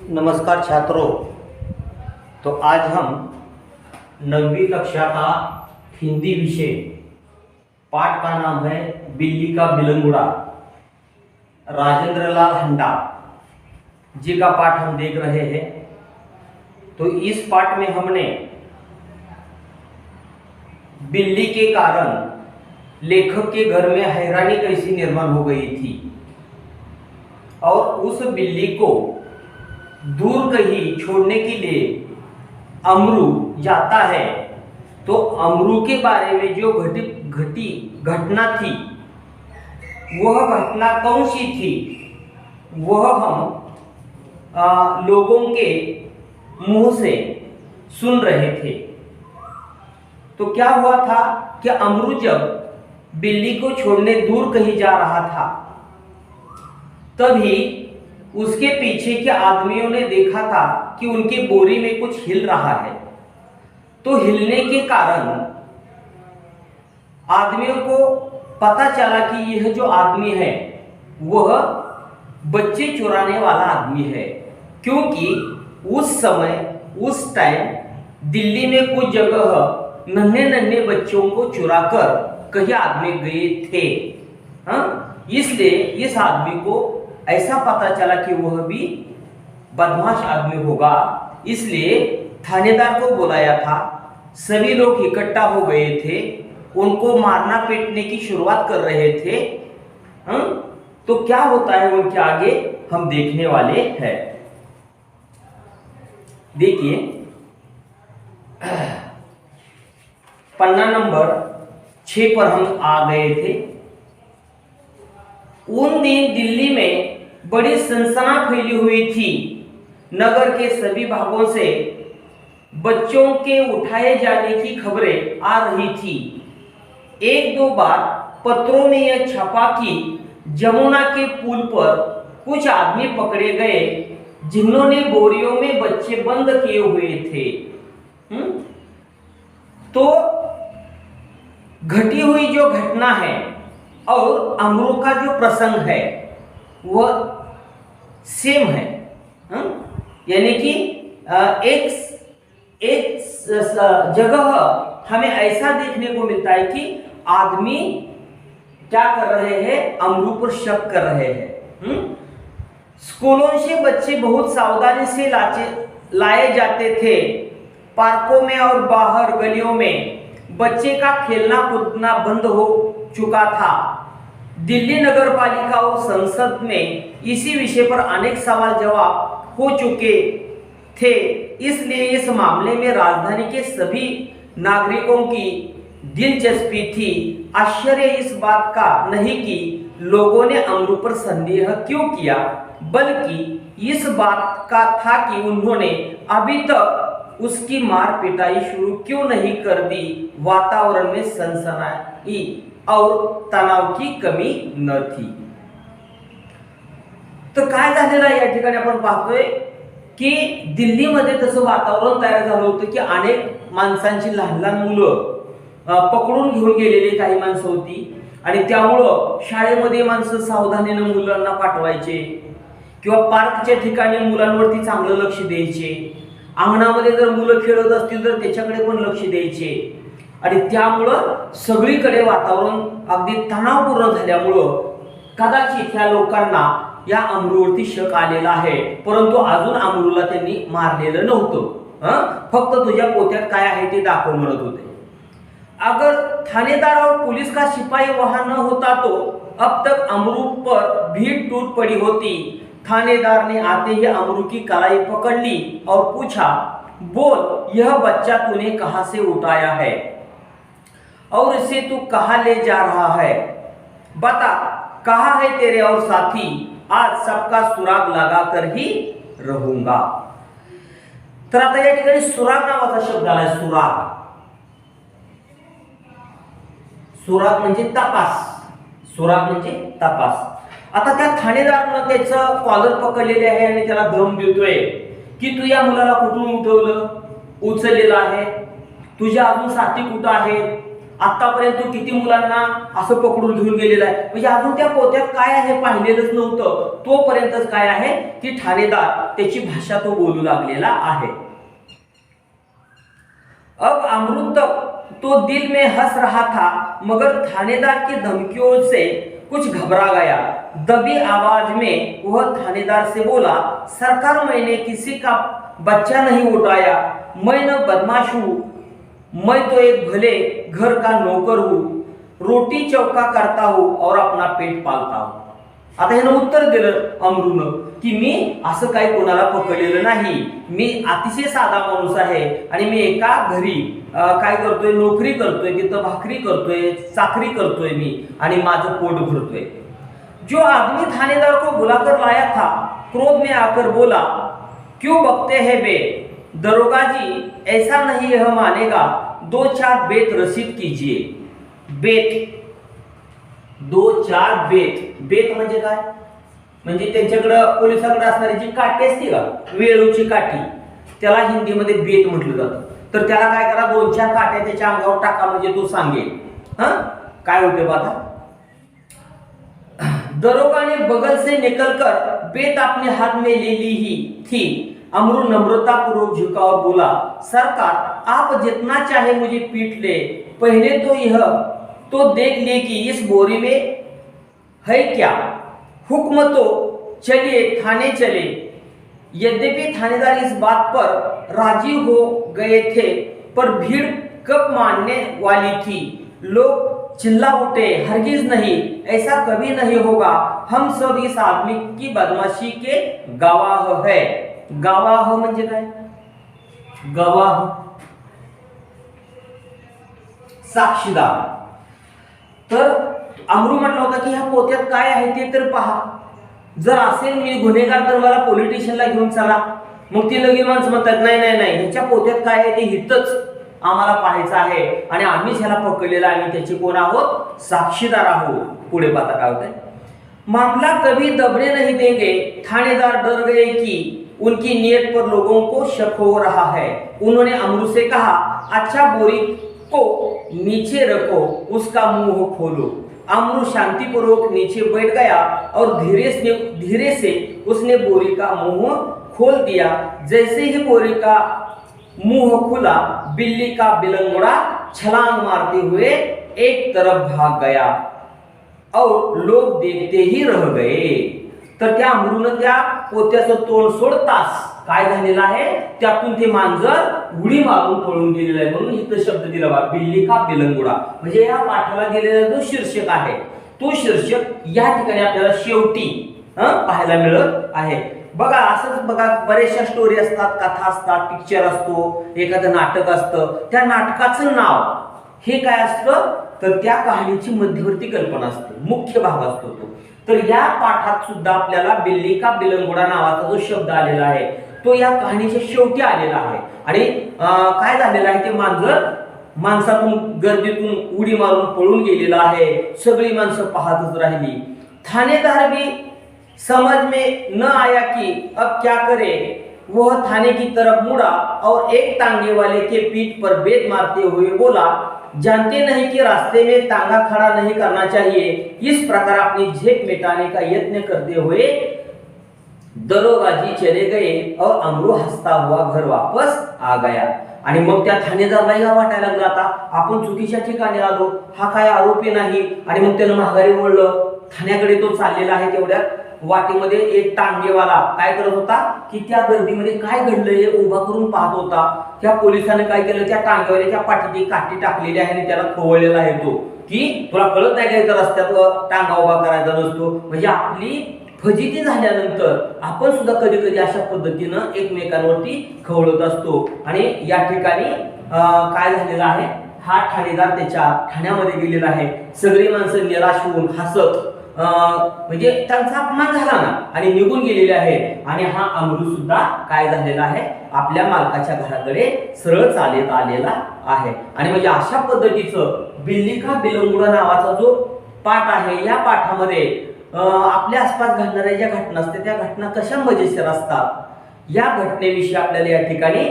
नमस्कार छात्रों। तो आज हम 9वीं कक्षा का हिंदी विषय पाठ का नाम है बिल्ली का बिलंगुड़ा, राजेंद्र लाल हंडा जी का पाठ हम देख रहे हैं। तो इस पाठ में हमने बिल्ली के कारण लेखक के घर में हैरानी कैसी निर्माण हो गई थी और उस बिल्ली को दूर कहीं छोड़ने के लिए अमरू जाता है, तो अमरू के बारे में जो घटना थी वह घटना कौन सी थी वह हम लोगों के मुंह से सुन रहे थे। तो क्या हुआ था कि अमरू जब बिल्ली को छोड़ने दूर कहीं जा रहा था, तभी उसके पीछे के आदमियों ने देखा था कि उनके बोरी में कुछ हिल रहा है। तो हिलने के कारण आदमियों को पता चला कि यह जो आदमी है वह बच्चे चुराने वाला आदमी है, क्योंकि उस समय उस टाइम दिल्ली में कुछ जगह नन्हे नन्हे बच्चों को चुराकर कई आदमी गए थे। इसलिए इस आदमी को ऐसा पता चला कि वह भी बदमाश आदमी होगा, इसलिए थानेदार को बुलाया था। सभी लोग इकट्ठा हो गए थे, उनको मारना पीटने की शुरुआत कर रहे थे। तो क्या होता है उनके आगे हम देखने वाले हैं। देखिए पन्ना नंबर 6 पर हम आ गए थे। उन दिन दिल्ली में बड़ी सनसना फैली हुई थी। नगर के सभी भागों से बच्चों के उठाए जाने की खबरें आ रही थी। एक दो बार पत्रों में यह छपा कि जमुना के पुल पर कुछ आदमी पकड़े गए जिन्होंने बोरियों में बच्चे बंद किए हुए थे। तो घटी हुई जो घटना है और अमरू का जो प्रसंग है वह सेम है। यानी कि एक जगह हमें ऐसा देखने को मिलता है कि आदमी क्या कर रहे हैं, अमरू पर शक कर रहे हैं। स्कूलों से बच्चे बहुत सावधानी से लाए जाते थे। पार्कों में और बाहर गलियों में बच्चे का खेलना कूदना बंद हो चुका था। दिल्ली नगर पालिका और संसद में इसी विषय पर अनेक सवाल जवाब हो चुके थे, इसलिए इस मामले में राजधानी के सभी नागरिकों की दिलचस्पी थी। आश्चर्य इस बात का नहीं कि लोगों ने अमरू पर संदेह क्यों किया, बल्कि इस बात का था कि उन्होंने अभी तक उसकी मार पिटाई शुरू क्यों नहीं कर दी। वातावरण में सनसनाई और तणाव की कमी न थी। तर काय झालेलं आहे या ठिकाणी आपण पाहतोय की दिल्लीमध्ये तसं वातावरण तयार झालं होतं की अनेक माणसांची लहान लहान मुलं पकडून घेऊन गेलेली काही माणसं होती आणि त्यामुळं शाळेमध्ये माणसं सावधानीने मुलांना पाठवायचे किंवा पार्कच्या ठिकाणी मुलांवरती चांगलं लक्ष द्यायचे। अंगणामध्ये जर मुलं खेळत असतील तर त्याच्याकडे पण लक्ष द्यायचे आणि त्यामुळं सगळीकडे वातावरण अगदी तणावपूर्ण झाल्यामुळं कदाचित ह्या लोकांना या अमरूवरती शक आलेला आहे, परंतु अजून अमरूला त्यांनी मारलेलं नव्हतं। फक्त तुझ्या पोत्यात काय आहे ते दाखव म्हणत होते। अगर थानेदार और पुलिस का सिपाही वहां न होता तो अब तक अमरू पर भीड़ टूट पड़ी होती। थानेदार ने आते ही अमरू की कलाई पकड़ ली और पूछा, बोल यह बच्चा तूने कहां से उठाया है और इसे तू कहां ले जा रहा है, बता कहां है तेरे और साथी, आज सबका सुराग लगा कर ही रहूंगा। तर आता या ठिकाणी सुराग नावाचा शब्द आलाय। सुराग, सुराग म्हणजे तपास, सुराग म्हणजे तपास। आता त्या थानेदारानं त्याचं कॉलर पकडलेले आहे आणि त्याला धम देतोय की तू या मुलाला कुठून उठवलं, उचललेलं आहे, तुझ्या अजून साथी कुठं आहेत, आतापर्यंत तो किती मुलांना असं पकडून घेऊन गेलेला आहे, म्हणजे अजून त्या पोत्यात काय आहे पाहिलेलंच नव्हतं. तोपर्यंतच काय आहे की ठाणेदार त्याची भाषा तो बोलू लागलेला आहे. अब अमृत तो दिल में हंस रहा था, मगर थानेदार की धमकियों से कुछ घबरा गया. दबी आवाज में वह थानेदार से बोला, सरकार, मैंने किसी का बच्चा नहीं उठाया, मैं न बदमाश हूँ, मैं तो एक भले घर का नौकर हूँ, रोटी चौका करता हूँ और अपना पेट पालता हूँ. आता ह्यानं उत्तर दिलं अमरूनं की मी असं काही कोणाला पकडलेलं नाही, मी अतिशय साधा माणूस आहे आणि मी एका घरी काय करतोय, नोकरी करतोय, तिथं भाकरी करतोय, चाकरी करतोय मी आणि माझं पोट भरतोय. जो आदमी थानेदार को बुलाकर लाया था क्रोध में आकर बोला, क्यों बकते हैं बे दरोगा जी, ऐसा नहीं यह मानेगा, 2-4 बेत रसीद कीजिए. बेत, 2-4 बेत. बेत म्हणजे काय, म्हणजे त्यांच्याकडं पोलिसांकडे असणारी जी काठी असते का, वेळूची काठी, त्याला हिंदीमध्ये बेत म्हटलं जातं. तर त्याला काय करा, 2-4 काट्या त्याच्या अंगावर टाका, म्हणजे तो सांगेल काय होते बघा. दरोगा ने बगल से निकलकर बेत अपने हाथ में ले ली ही थी. अमरू नम्रता पूर्वक झुका और बोला, सरकार, आप जितना चाहे मुझे पीट ले, पहले तो यह तो देख ले कि इस बोरी में है क्या. हुक्म तो चलिए थाने चले. यद्यपि थानेदार इस बात पर राजी हो गए थे, पर भीड़ कब मानने वाली थी. लोग चिल्ला उठे, हरगिज नहीं, ऐसा कभी नहीं होगा, हम सब इस आदमी की बदमाशी के गवाह है. गवाह म्हणजे काय, गवाह, साक्षीदार. तर अमरू म्हटलं होतं की ह्या पोत्यात काय आहे ते तर पहा, जर असेल मी गुन्हेगार तर मला पोलीस स्टेशनला घेऊन चला. मग ती लगेच माणसं म्हणतात, नाही नाही नाही, ह्याच्या पोत्यात काय आहे ते हितच आम्हाला पाहायचं आहे आणि आम्हीच ह्याला पकडलेला आहे, त्याचे कोण आहोत, साक्षीदार आहोत. पुढे पाहता काय होतंय, मामला कभी दबने नहीं देंगे. थानेदार डर गए कि उनकी नीयत पर लोगों को शक हो रहा है. उन्होंने अमरू से कहा, अच्छा बोरी को नीचे रखो, उसका मुंह खोलो. अमरू शांतिपूर्वक नीचे बैठ गया और धीरे से उसने बोरी का मुंह खोल दिया. जैसे ही बोरी का मुंह खुला, बिल्ली का बिलंगड़ा छलांग मारते हुए एक तरफ भाग गया और लोग देखते ही रह गए. तर त्या अमरूनं त्या पोत्याचं तोंड सोडताच काय झालेलं आहे, त्यातून ते मांजर उडी मारून पळून गेलेलं आहे. म्हणून इथं शब्द दिला बा, बिल्ली का बिलंगुडा. म्हणजे या पाठाला दिलेला जो शीर्षक आहे, तो शीर्षक या ठिकाणी आपल्याला शेवटी पाहायला मिळत आहे. बघा असंच बघा, बरेचशा स्टोरी असतात, कथा असतात, पिक्चर असतो, एखादं नाटक असतं, त्या नाटकाचं नाव हे काय असतं, तर त्या कहाणीची मध्यवर्ती कल्पना असते, मुख्य भाग असतो तो. तर या पाठात सुद्धा आपल्याला बिल्ली का बिलंगुडा नावाचा जो शब्द आलेला आहे, तो या कहाणीच्या शेवटी आलेला आहे. आणि काय झालेलं आहे, ते मांजर माणसातून गर्दीतून उडी मारून पळून गेलेला आहे. सगळी माणसं पाहतच राहिली. थानेदार भी समझ में न आया कि अब क्या करे. वह थाने की तरफ मुड़ा और एक तांगे वाले के पीठ पर बेत मारते हुए बोला, जानते नहीं कि रास्ते में तांगा खड़ा नहीं करना चाहिए. इस प्रकार अपनी झेप मिटाने का यत्न करते हुए दरोगा जी चले गए और अमरू हंसता हुआ घर वापस आ गया. आणि मग त्या थानेदारला वाटायला लागलं, आता आपण चुकीच्या ठिकाणी आलो, हा काय आरोपी नाही. आणि मग त्यानं माघारी वळलं. ठाण्याकडे तो चाललेला आहे. तेवढ्यात वाटेमध्ये एक टांगेवाला काय करत होता की त्या गर्दीमध्ये काय घडलंय हे उभा करून पाहत होता. त्या पोलिसांनी काय केलं, त्या टांगेवाल्याच्या पाठीत एक काठी टाकलेली आहे आणि त्याला खवळलेला आहे तो, की तुला कळत नाही काय, तर रस्त्यात टांगा उभा करायचा नसतो. म्हणजे आपली फजिती झाल्यानंतर आपण सुद्धा कधी कधी अशा पद्धतीनं एकमेकांवरती खवळत असतो. आणि या ठिकाणी काय झालेलं आहे, हा ठाणेदार त्याच्या ठाण्यामध्ये गेलेला आहे. सगळी माणसं निराश होऊन हसत म्हणजे त्यांचा अपमान झाला ना आणि निघून गेलेले आहेत. आणि हा अमरू सुद्धा काय झालेला आहे, आपल्या मालकाच्या घराकडे सरळ चालत आलेला आहे. आणि म्हणजे अशा पद्धतीचं बिल्ली का बिलंगुडा नावाचा जो पाठ आहे, या पाठामध्ये आपल्या आसपास घडणाऱ्या ज्या घटना असतात त्या घटना कशा मजेशीर असतात या घटनेविषयी आपल्याला या ठिकाणी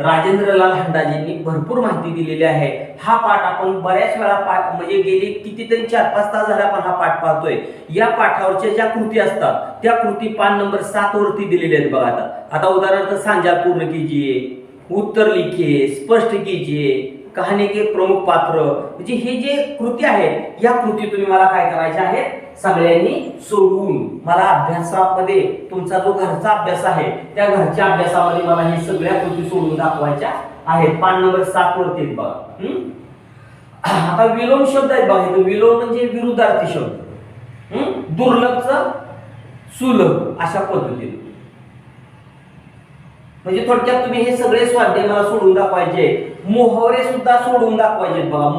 राजेंद्रलाल हंडाजींनी भरपूर माहिती दिलेली आहे. हा पाठ आपण बऱ्याच वेळा म्हणजे गेली कितीतरी 4-5 तास झाले आपण हा पाठ पाहतोय. या पाठावरच्या ज्या कृती असतात त्या कृती पान नंबर 7 वरती दिलेल्या आहेत बघा. आता उदाहरणार्थ सांजा पूर्ण कीजिए, उत्तर लिखिए, स्पष्ट कीजिए, कहाणी के प्रमुख पात्र, म्हणजे हे जे कृती आहेत या कृती तुम्ही मला काय करायच्या आहेत सगळ्यांनी सोडवून मला अभ्यासामध्ये तुमचा जो घरचा अभ्यास आहे त्या घरच्या अभ्यासामध्ये मला हे सगळ्या कृती सोडून दाखवायच्या आहेत. पान नंबर 7 वरती बघा. आता विलोम शब्द आहेत बघा. विलोम म्हणजे विरुद्धार्थी शब्द. दुर्लभचं सुलभ अशा पद्धतीने, म्हणजे थोडक्यात तुम्ही हे सगळे स्वाध्याय मला सोडून दाखवायचे. मोहावरे सुद्धा सोडून दाखवायचे बघा.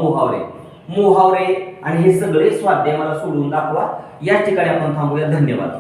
मोहावरे आणि हे सगळे स्वाध्याय मला सोडून दाखवा. या ठिकाणी आपण थांबूया. धन्यवाद.